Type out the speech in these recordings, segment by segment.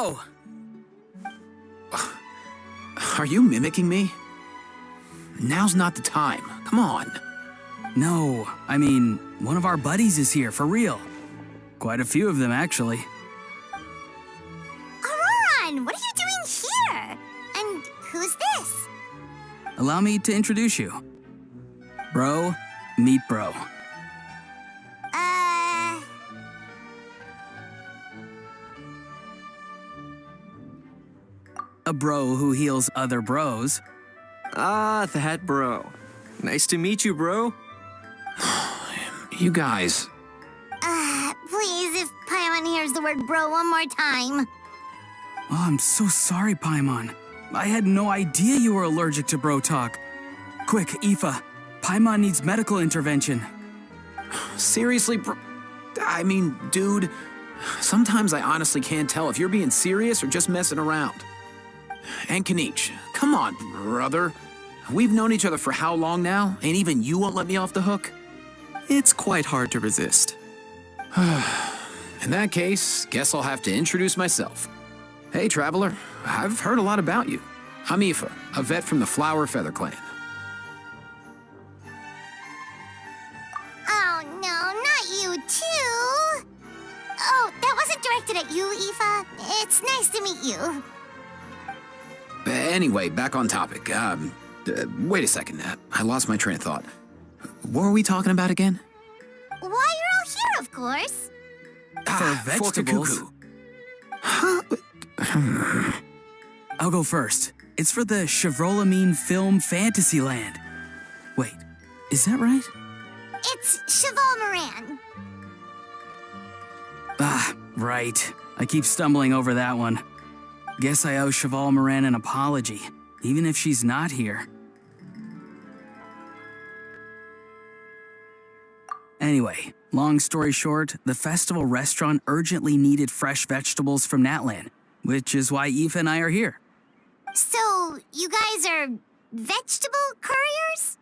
bro! Are you mimicking me? Now's not the time. Come on. No, I mean, one of our buddies is here, for real. Quite a few of them, actually. Auroran, what are you doing here? And who's this? Allow me to introduce you. Bro, meet bro. A bro who heals other bros. Ah, that bro. Nice to meet you, bro. You guys. Please, if Paimon hears the word bro one more time. Oh, I'm so sorry, Paimon. I had no idea you were allergic to bro talk. Quick, Aoife. Paimon needs medical intervention. Seriously, bro? I mean, dude, sometimes I honestly can't tell if you're being serious or just messing around. And Kanich, come on, brother. We've known each other for how long now, and even you won't let me off the hook? It's quite hard to resist. In that case, guess I'll have to introduce myself. Hey, traveler, I've heard a lot about you. I'm Aoife, a vet from the Flower Feather Clan. Oh no, not you too! Oh, that wasn't directed at you, Aoife. It's nice to meet you. Anyway, back on topic. Wait a second. I lost my train of thought. What were we talking about again? Why you're all here, of course. For vegetables. For Kukuku. I'll go first. It's for the Chevrolamine Film Fantasyland. Wait, is that right? It's Cheval Moran. Ah, right. I keep stumbling over that one. Guess I owe Cheval Moran an apology, even if she's not here. Anyway, long story short, the festival restaurant urgently needed fresh vegetables from Natlan, which is why Aoife and I are here. So, you guys are vegetable couriers?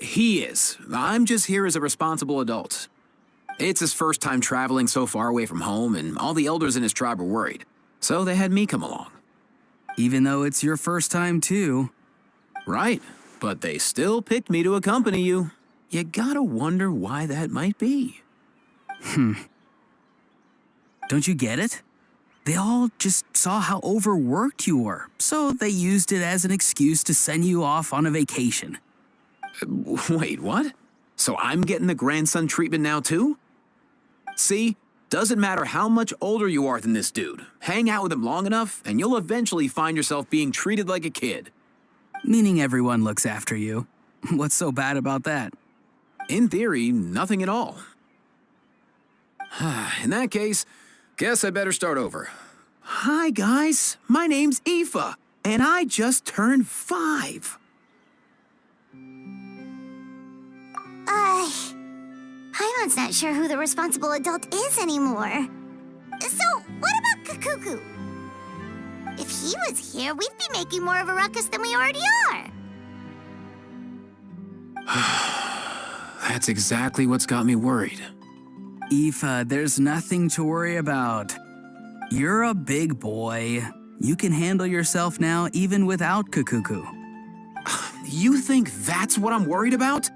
He is. I'm just here as a responsible adult. It's his first time traveling so far away from home, and all the elders in his tribe were worried. So they had me come along. Even though it's your first time too. Right, but they still picked me to accompany you. You gotta wonder why that might be. Don't you get it? They all just saw how overworked you were, so they used it as an excuse to send you off on a vacation. Wait, what? So I'm getting the grandson treatment now too? See? Doesn't matter how much older you are than this dude. Hang out with him long enough, and you'll eventually find yourself being treated like a kid. Meaning everyone looks after you. What's so bad about that? In theory, nothing at all. In that case, guess I better start over. Hi, guys. My name's Aoife, and I just turned 5. Paimon's not sure who the responsible adult is anymore. So, what about Kukuku? If he was here, we'd be making more of a ruckus than we already are. That's exactly what's got me worried. Aoife, there's nothing to worry about. You're a big boy. You can handle yourself now even without Kukuku. You think that's what I'm worried about?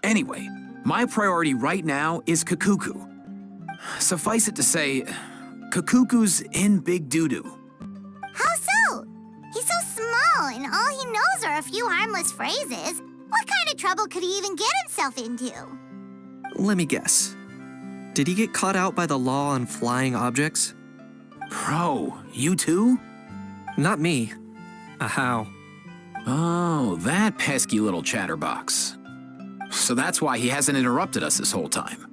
Anyway, my priority right now is Kukuku. Suffice it to say, Kukuku's in big doo-doo. How so? He's so small, and all he knows are a few harmless phrases. What kind of trouble could he even get himself into? Let me guess. Did he get caught out by the law on flying objects? Bro, you too? Not me. How? Oh, that pesky little chatterbox. So that's why he hasn't interrupted us this whole time.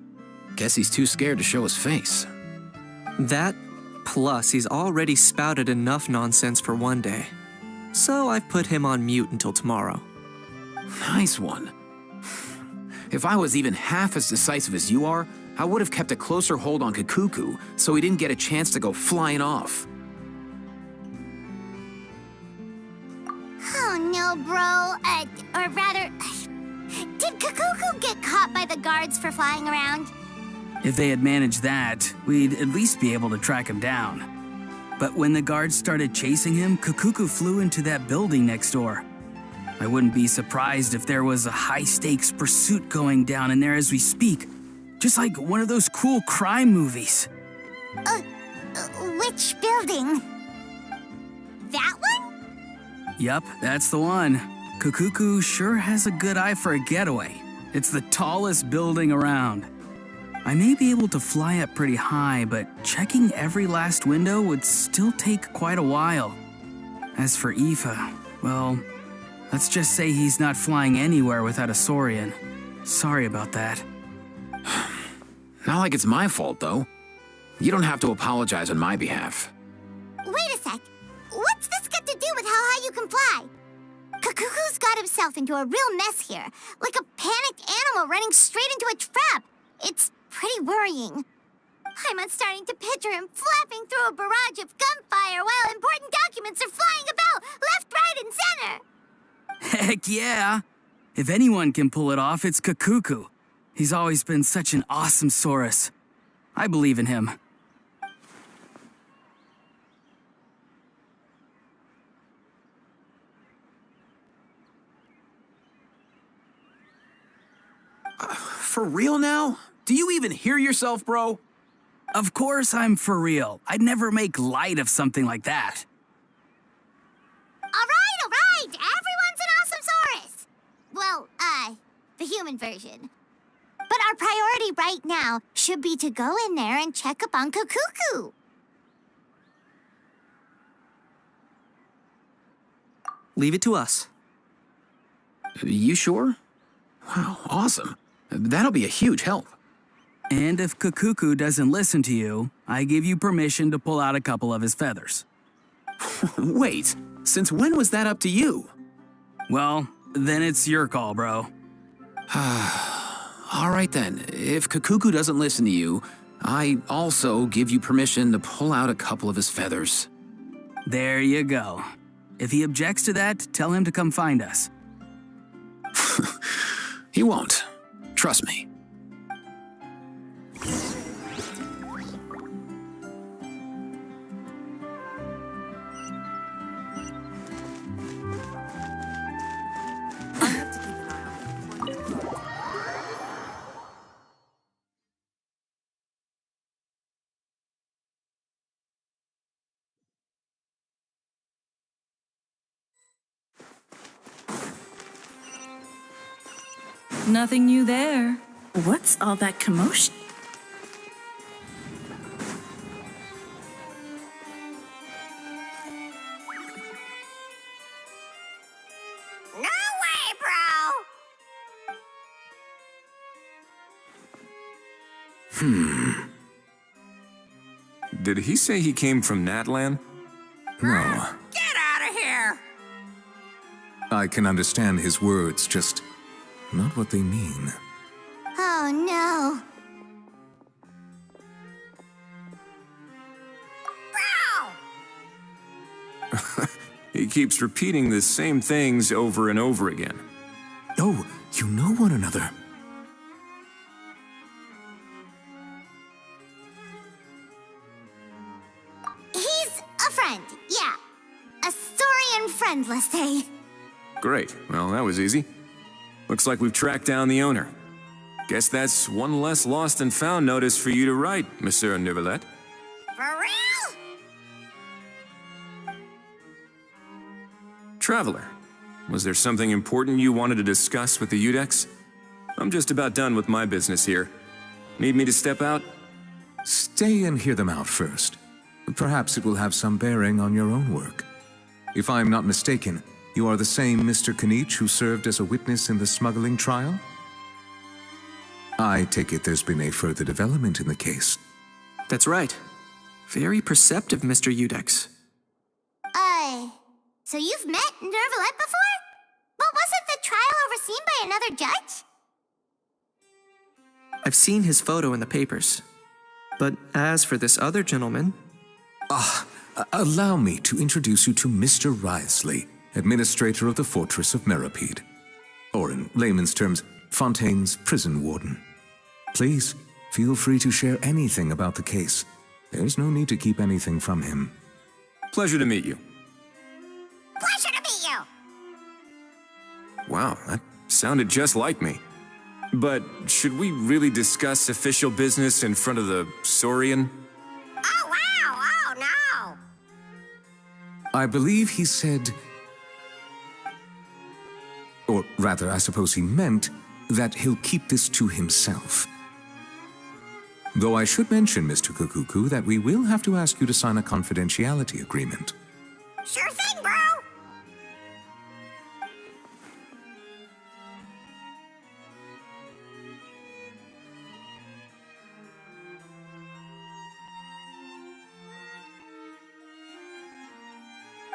Guess he's too scared to show his face. That, plus he's already spouted enough nonsense for one day. So I've put him on mute until tomorrow. Nice one. If I was even half as decisive as you are, I would have kept a closer hold on Kukuku so he didn't get a chance to go flying off. Oh no, bro. Or rather, did Kukuku get caught by the guards for flying around? If they had managed that, we'd at least be able to track him down. But when the guards started chasing him, Kakuku flew into that building next door. I wouldn't be surprised if there was a high-stakes pursuit going down in there as we speak. Just like one of those cool crime movies. Which building? That one? Yup, that's the one. Kakuku sure has a good eye for a getaway. It's the tallest building around. I may be able to fly up pretty high, but checking every last window would still take quite a while. As for Aoife, well, let's just say he's not flying anywhere without a Saurian. Sorry about that. Not like it's my fault, though. You don't have to apologize on my behalf. Wait a sec. What's this got to do with how high you can fly? Kakuku's got himself into a real mess here, like a panicked animal running straight into a trap. It's pretty worrying. I'm starting to picture him flapping through a barrage of gunfire while important documents are flying about left, right, and center. Heck yeah! If anyone can pull it off, it's Kakuku. He's always been such an awesome Saurus. I believe in him. For real now? Do you even hear yourself, bro? Of course I'm for real. I'd never make light of something like that. All right. Everyone's an awesome Saurus. Well, the human version. But our priority right now should be to go in there and check up on Kakuku. Leave it to us. You sure? Wow, awesome. That'll be a huge help. And if Kakuku doesn't listen to you, I give you permission to pull out a couple of his feathers. Wait, since when was that up to you? Well, then it's your call, bro. All right then, if Kakuku doesn't listen to you, I also give you permission to pull out a couple of his feathers. There you go. If he objects to that, tell him to come find us. He won't. Trust me. Nothing new there. What's all that commotion? No way, bro! Did he say he came from Natlan? No, Get out of here! I can understand his words, just not what they mean. Oh, no. Bro! He keeps repeating the same things over and over again. Oh, you know one another. He's a friend, yeah. A Saurian friend, let's say. Great. Well, that was easy. Looks like we've tracked down the owner. Guess that's one less lost and found notice for you to write, Monsieur Neuvillette. For real? Traveler, was there something important you wanted to discuss with the Udex? I'm just about done with my business here. Need me to step out? Stay and hear them out first. Perhaps it will have some bearing on your own work. If I'm not mistaken, you are the same Mr. Kanich who served as a witness in the smuggling trial? I take it there's been a further development in the case. That's right. Very perceptive, Mr. Udex. So you've met Neuvillette before? But wasn't the trial overseen by another judge? I've seen his photo in the papers. But as for this other gentleman, Allow me to introduce you to Mr. Wriothesley, administrator of the Fortress of Meripede. Or in layman's terms, Fontaine's prison warden. Please, Feel free to share anything about the case. There's no need to keep anything from him. Pleasure to meet you. Pleasure to meet you. Wow, that sounded just like me. But should we really discuss official business in front of the Saurian? Oh, wow. Oh, no. I believe he said, or rather, I suppose he meant, that he'll keep this to himself. Though I should mention, Mr. Kukuku, that we will have to ask you to sign a confidentiality agreement. Sure thing, bro.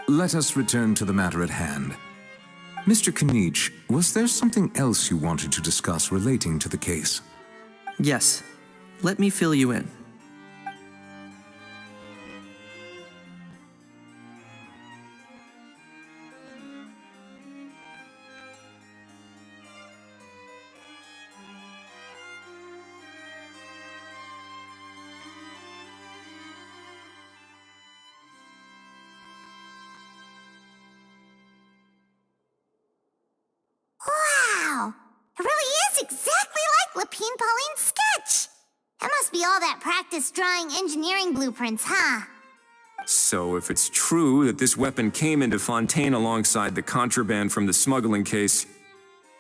Let us return to the matter at hand. Mr. Kanich, was there something else you wanted to discuss relating to the case? Yes. Let me fill you in. Wow. It really is exactly like Lapine Pauline's sketch. That must be all that practice drawing engineering blueprints, huh? So if it's true that this weapon came into Fontaine alongside the contraband from the smuggling case,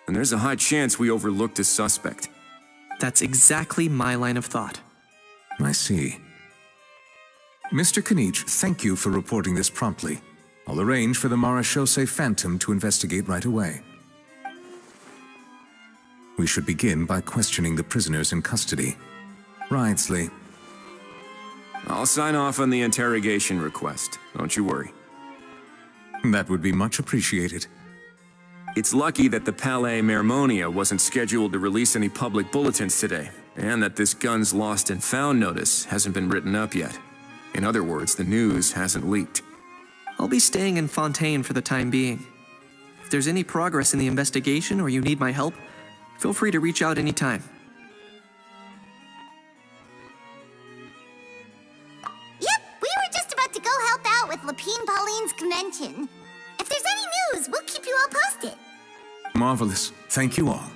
then there's a high chance we overlooked a suspect. That's exactly my line of thought. I see. Mr. Kanich, thank you for reporting this promptly. I'll arrange for the Marechaussee Phantom to investigate right away. We should begin by questioning the prisoners in custody. Wrightsley. I'll sign off on the interrogation request. Don't you worry. That would be much appreciated. It's lucky that the Palais Mermonia wasn't scheduled to release any public bulletins today, and that this guns lost and found notice hasn't been written up yet. In other words, the news hasn't leaked. I'll be staying in Fontaine for the time being. If there's any progress in the investigation or you need my help, feel free to reach out anytime. Yep, we were just about to go help out with Lapine Pauline's convention. If there's any news, we'll keep you all posted. Marvelous. Thank you all.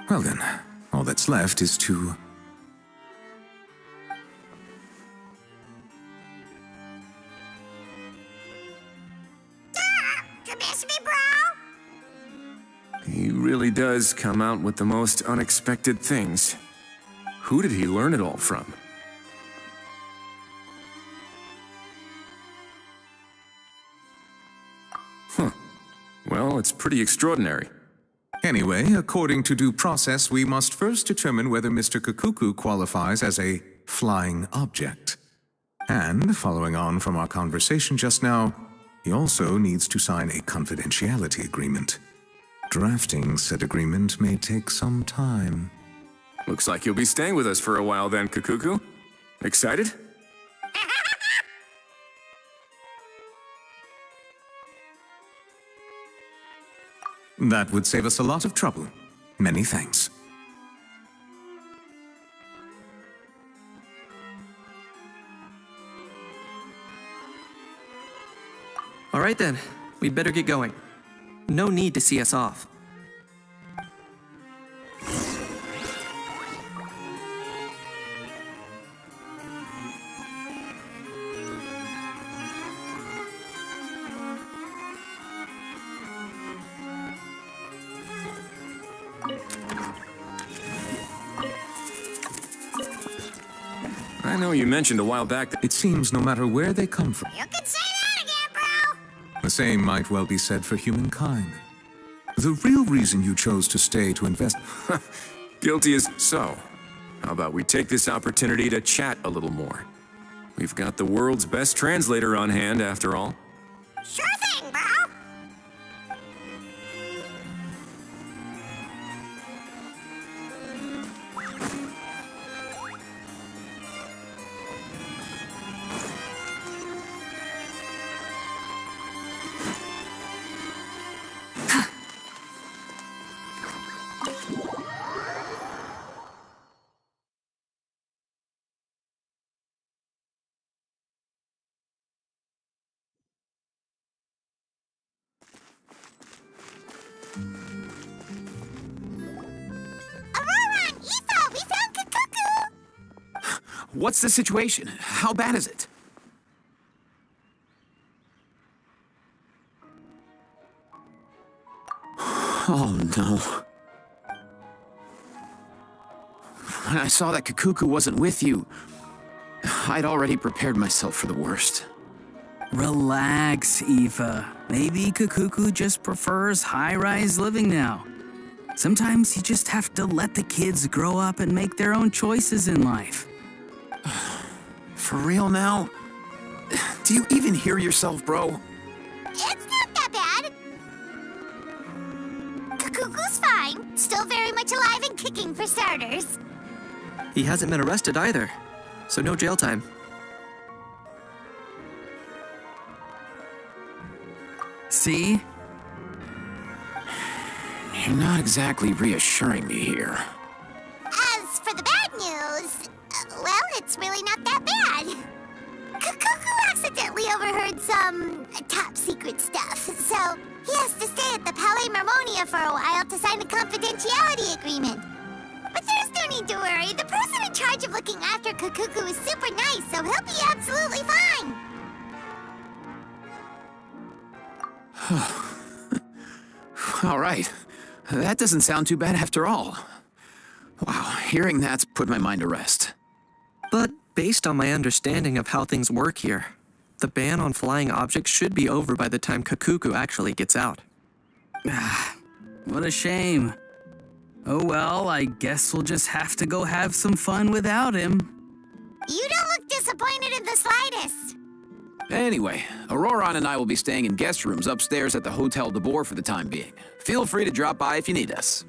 Well then, all that's left is to... You miss me, bro? He really does come out with the most unexpected things. Who did he learn it all from? Huh. Well, it's pretty extraordinary. Anyway, according to due process, we must first determine whether Mr. Kukuku qualifies as a flying object. And, following on from our conversation just now, he also needs to sign a confidentiality agreement. Drafting said agreement may take some time. Looks like you'll be staying with us for a while then, Kukuku. Excited? That would save us a lot of trouble. Many thanks. All right then, we'd better get going. No need to see us off. I know you mentioned a while back that It seems no matter where they come from, You can say that again, bro. the same might well be said for humankind. The real reason you chose to stay to invest... guilty as so. How about we take this opportunity to chat a little more? We've got the world's best translator on hand, after all. Sure thing, bro. What's the situation? How bad is it? Oh, no. When I saw that Kakuku wasn't with you, I'd already prepared myself for the worst. Relax, Eva. Maybe Kakuku just prefers high-rise living now. Sometimes you just have to let the kids grow up and make their own choices in life. For real now? Do you even hear yourself, bro? It's not that bad. Kakuku's fine. Still very much alive and kicking for starters. He hasn't been arrested either, so no jail time. See? You're not exactly reassuring me here. As for the bad news, well, it's really not that bad. Kakuku accidentally overheard some top secret stuff, so he has to stay at the Palais Marmonia for a while to sign a confidentiality agreement. But there's no need to worry. The person in charge of looking after Kakuku is super nice, so he'll be absolutely fine. All right. That doesn't sound too bad after all. Wow, hearing that's put my mind to rest. But based on my understanding of how things work here, the ban on flying objects should be over by the time Kakuku actually gets out. What a shame. Oh well, I guess we'll just have to go have some fun without him. You don't look disappointed in the slightest. Anyway, Auroron and I will be staying in guest rooms upstairs at the Hotel de Boer for the time being. Feel free to drop by if you need us.